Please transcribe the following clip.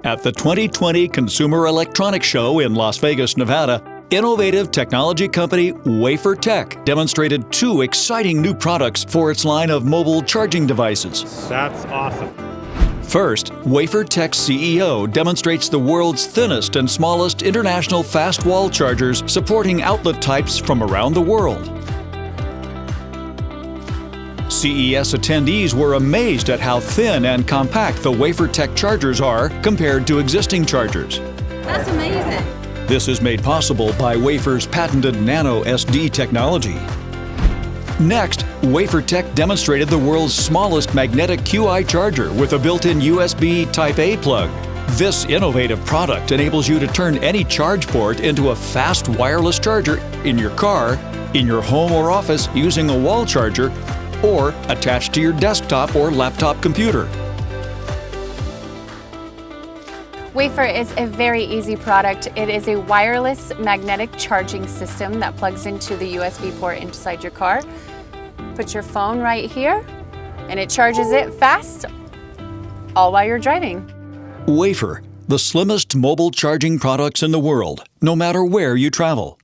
At the 2020 Consumer Electronics Show in Las Vegas, Nevada, innovative technology company WAFR Tech demonstrated two exciting new products for its line of mobile charging devices. That's awesome. First, WAFR Tech's CEO demonstrates the world's thinnest and smallest international fast wall chargers supporting outlet types from around the world. CES attendees were amazed at how thin and compact the WAFR Tech chargers are compared to existing chargers. That's amazing. This is made possible by WAFR's patented Nano SD technology. Next, WAFR Tech demonstrated the world's smallest magnetic QI charger with a built-in USB Type-A plug. This innovative product enables you to turn any charge port into a fast wireless charger in your car, in your home or office using a wall charger, or attached to your desktop or laptop computer. WAFR is a very easy product. It is a wireless magnetic charging system that plugs into the USB port inside your car. Put your phone right here, and it charges it fast, all while you're driving. WAFR, the slimmest mobile charging products in the world, no matter where you travel.